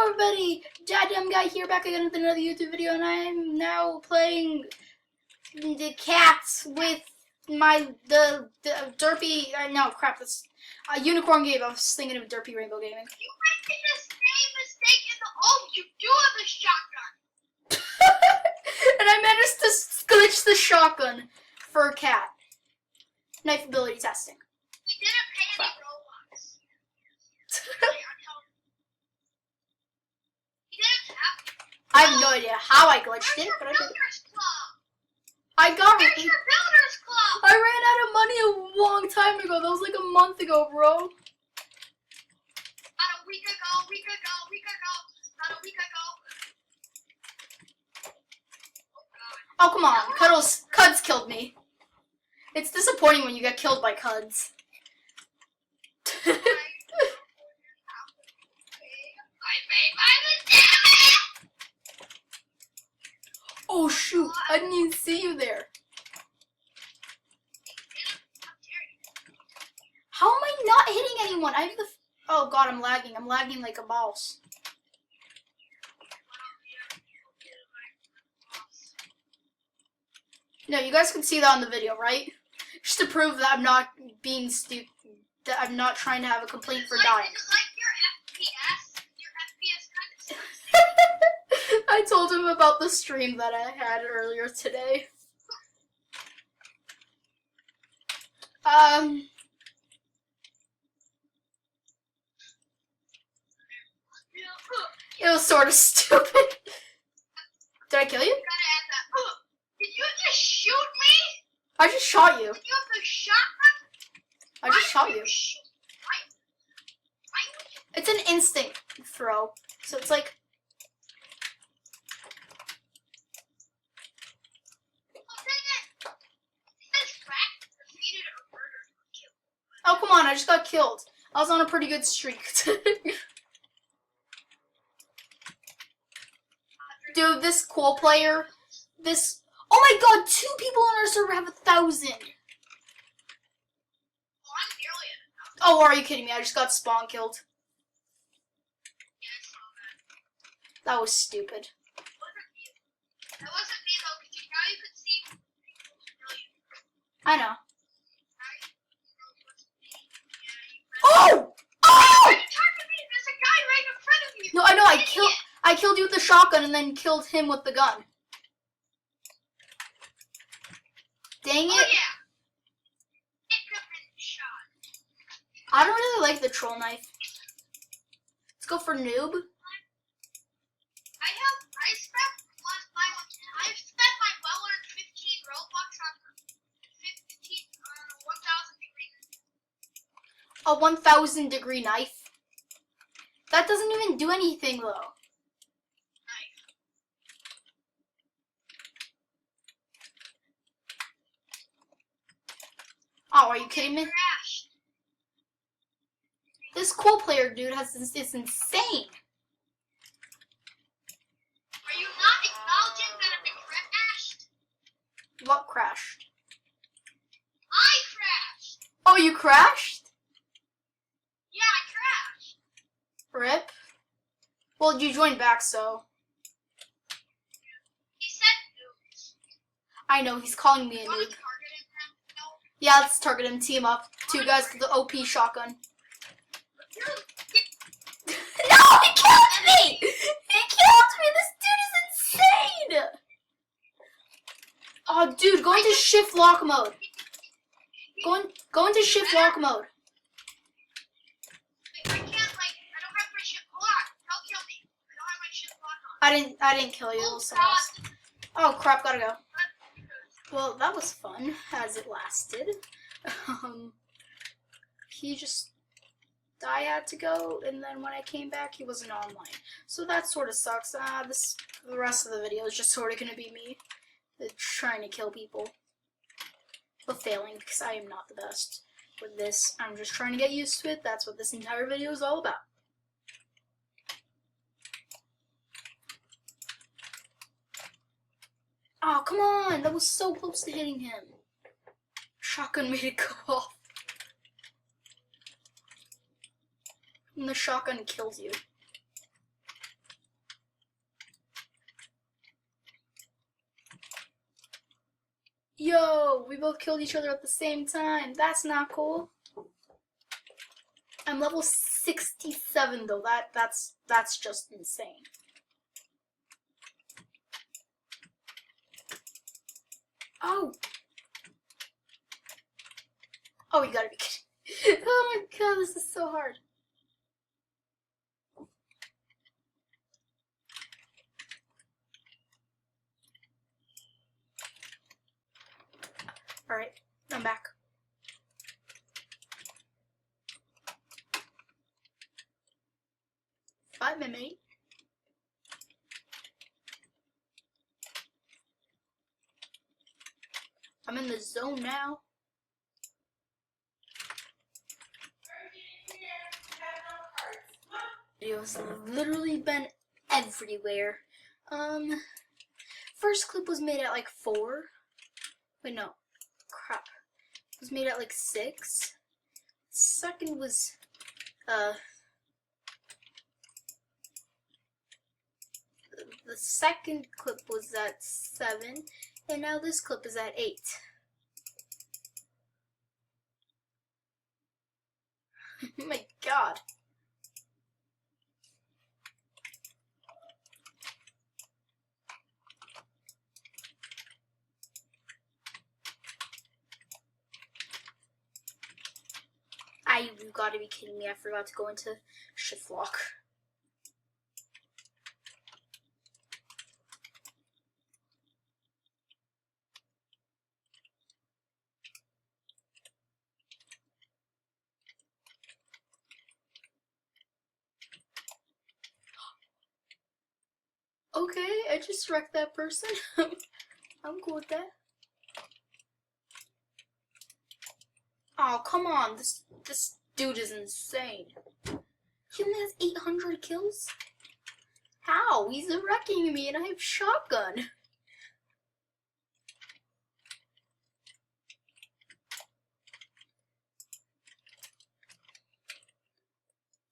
Hello everybody, Daddum Guy here, back again with another YouTube video, and I am now playing the cats with the derpy, no crap, that's unicorn game. I was thinking of derpy rainbow gaming. You making the same mistake in the you do have a shotgun. And I managed to glitch the shotgun for a cat. Knife ability testing. We didn't pay any Roblox. I have no idea how I glitched it, but I did. I got it. There's your builders club. I ran out of money a long time ago. That was like a month ago, bro. About a week ago. About a week ago. Oh, come on. Cuds killed me. It's disappointing when you get killed by Cuds. I made my mistake. Oh, shoot. I didn't even see you there. How am I not hitting anyone? I have the... Oh, God, I'm lagging. I'm lagging like a mouse. No, you guys can see that on the video, right? Just to prove that I'm not being stupid, that I'm not trying to have a complaint for dying. Is it like your FPS? Your FPS kind of I told him about the stream that I had earlier today. It was sort of stupid. Did I kill you? gotta add that. Did you just shoot me? I just shot you. Did you have the shotgun? I just shot you. Why would you? It's an instinct throw. So it's like... Oh, come on, I just got killed. I was on a pretty good streak. Dude, this cool player, this... Oh my god, 2 people on our server have 1,000. Oh, are you kidding me? I just got spawn killed. That was stupid. That wasn't me though, because now you could see. I know. Oh! Oh! There's a guy right in front of you. No, I know. I killed you with the shotgun and then killed him with the gun. Dang it! Oh yeah. It could have been shot. I don't really like the troll knife. Let's go for noob. I spent my 115 Robux on 1,000 degree. A 1,000 degree knife. That doesn't even do anything though. Oh, are you kidding me? Crashed. This cool player dude has this is insane. Are you not acknowledging that it crashed? What crashed? I crashed. Oh, you crashed? Yeah, I crashed. Rip. Well, you joined back, so. He said noobs. I know, he's calling me a You want noob. to target him now? No. Yeah, let's target him. Team up. 2 guys with the OP shotgun. No, he killed me! He killed me! This dude is insane! Oh, dude, go into shift lock mode. Go into shift lock mode. I can't, I don't have my ship. Hold on. Don't kill me. I don't have my ship lock on. I didn't kill you. It was someone else. Oh crap! Gotta go. Well, that was fun as it lasted. I had to go, and then when I came back, he wasn't online. So that sort of sucks. The rest of the video is just sort of gonna be me trying to kill people, but failing because I am not the best with this. I'm just trying to get used to it. That's what this entire video is all about. Oh, come on! That was so close to hitting him. Shotgun made it go off. And the shotgun kills you. Yo, we both killed each other at the same time. That's not cool. I'm level 67 though. That's just insane. Oh. Oh, you gotta be kidding. Oh my god, this is so hard. Alright, I'm back. Bye, my mate. I'm in the zone now. Videos literally been everywhere. First clip was made at like 4. Wait, no. Crap. It was made at like 6. Second was, the second clip was at 7. And now this clip is at 8. Oh my god. You gotta be kidding me, I forgot to go into shift lock. Okay, I just wrecked that person. I'm cool with that. Oh, come on, this dude is insane. He only has 800 kills? How? He's wrecking me and I have shotgun.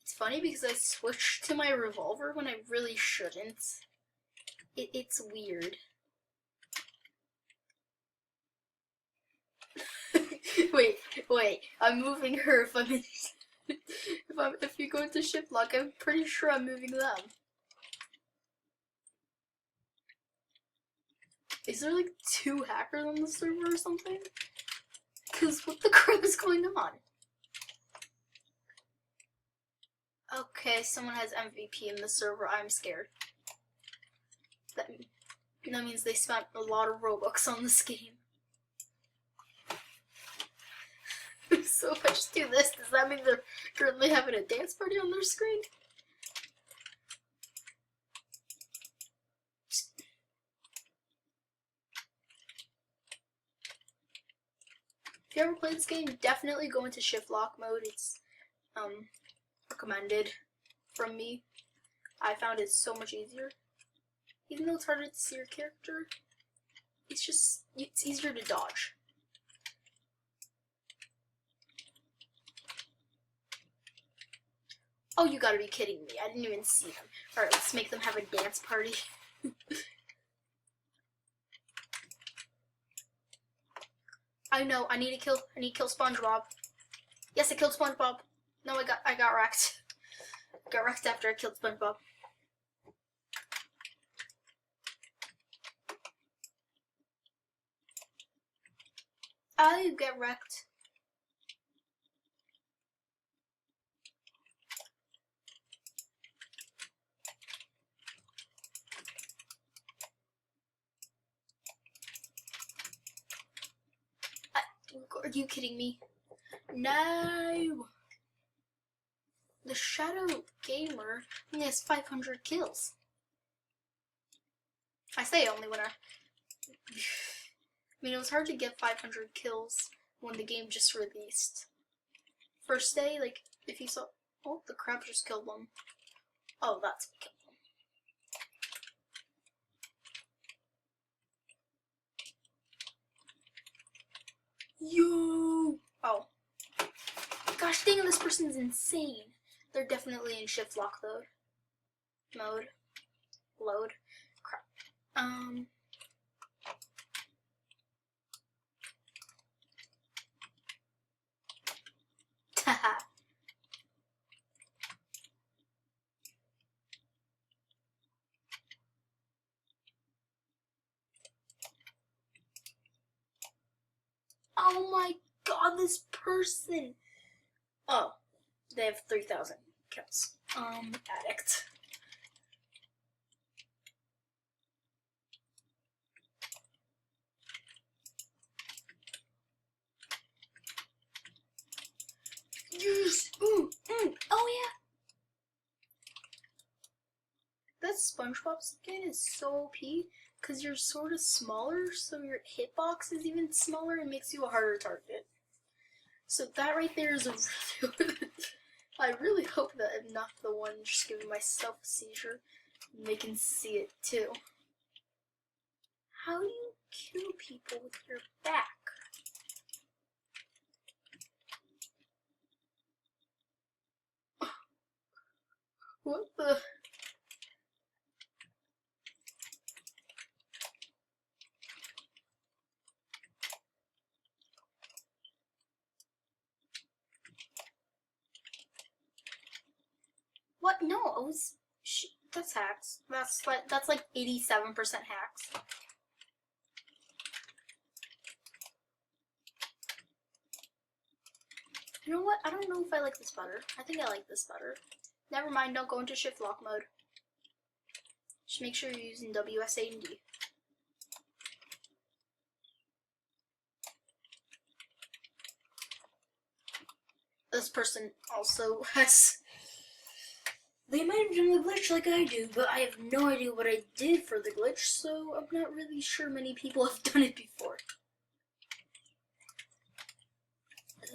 It's funny because I switched to my revolver when I really shouldn't. It's weird. wait, I'm moving her if I'm in, if you go into shift lock, I'm pretty sure I'm moving them. Is there like 2 hackers on the server or something? Cause what the crap is going on? Okay, someone has MVP in the server, I'm scared. That means they spent a lot of Robux on this game. So if I just do this, does that mean they're currently having a dance party on their screen? If you ever played this game, definitely go into shift lock mode. It's recommended from me. I found it so much easier. Even though it's harder to see your character, it's easier to dodge. Oh, you gotta be kidding me. I didn't even see them. Alright, let's make them have a dance party. I know, I need to kill SpongeBob. Yes, I killed SpongeBob. No, I got wrecked. Got wrecked after I killed SpongeBob. I get wrecked. Are you kidding me? No! The Shadow Gamer only has 500 kills. I say only when I mean, it was hard to get 500 kills when the game just released. First day, like, if you saw... Oh, the crab just killed them. Oh, that's what killed them. Yo! Oh. Gosh dang it, this person's insane. They're definitely in shift lock though. Mode. Load. Crap. Oh my god, this person. Oh, they have 3,000 kills. Addict. Yes. Oh yeah. That SpongeBob skin is so OP because you're sort of smaller, so your hitbox is even smaller and makes you a harder target. So that right there is a really I really hope that I'm not the one just giving myself a seizure and they can see it too. How do you kill people with your back? What the? What? No, it was. That's hacks. That's like 87% hacks. You know what? I don't know if I like this better. I think I like this better. Never mind. Don't go into shift lock mode. Just make sure you're using WSA and D. This person also has. They might have done the glitch like I do, but I have no idea what I did for the glitch, so I'm not really sure many people have done it before.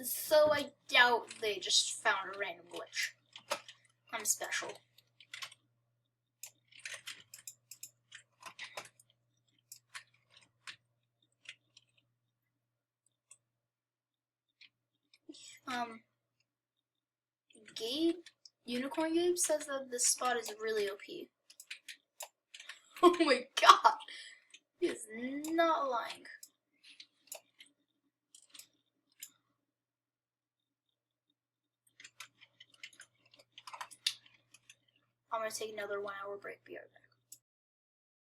So I doubt they just found a random glitch. I'm special. Gabe, Unicorn Gabe says that this spot is really OP. Oh my god! He is not lying. I'm gonna take another 1 hour break. Be right back.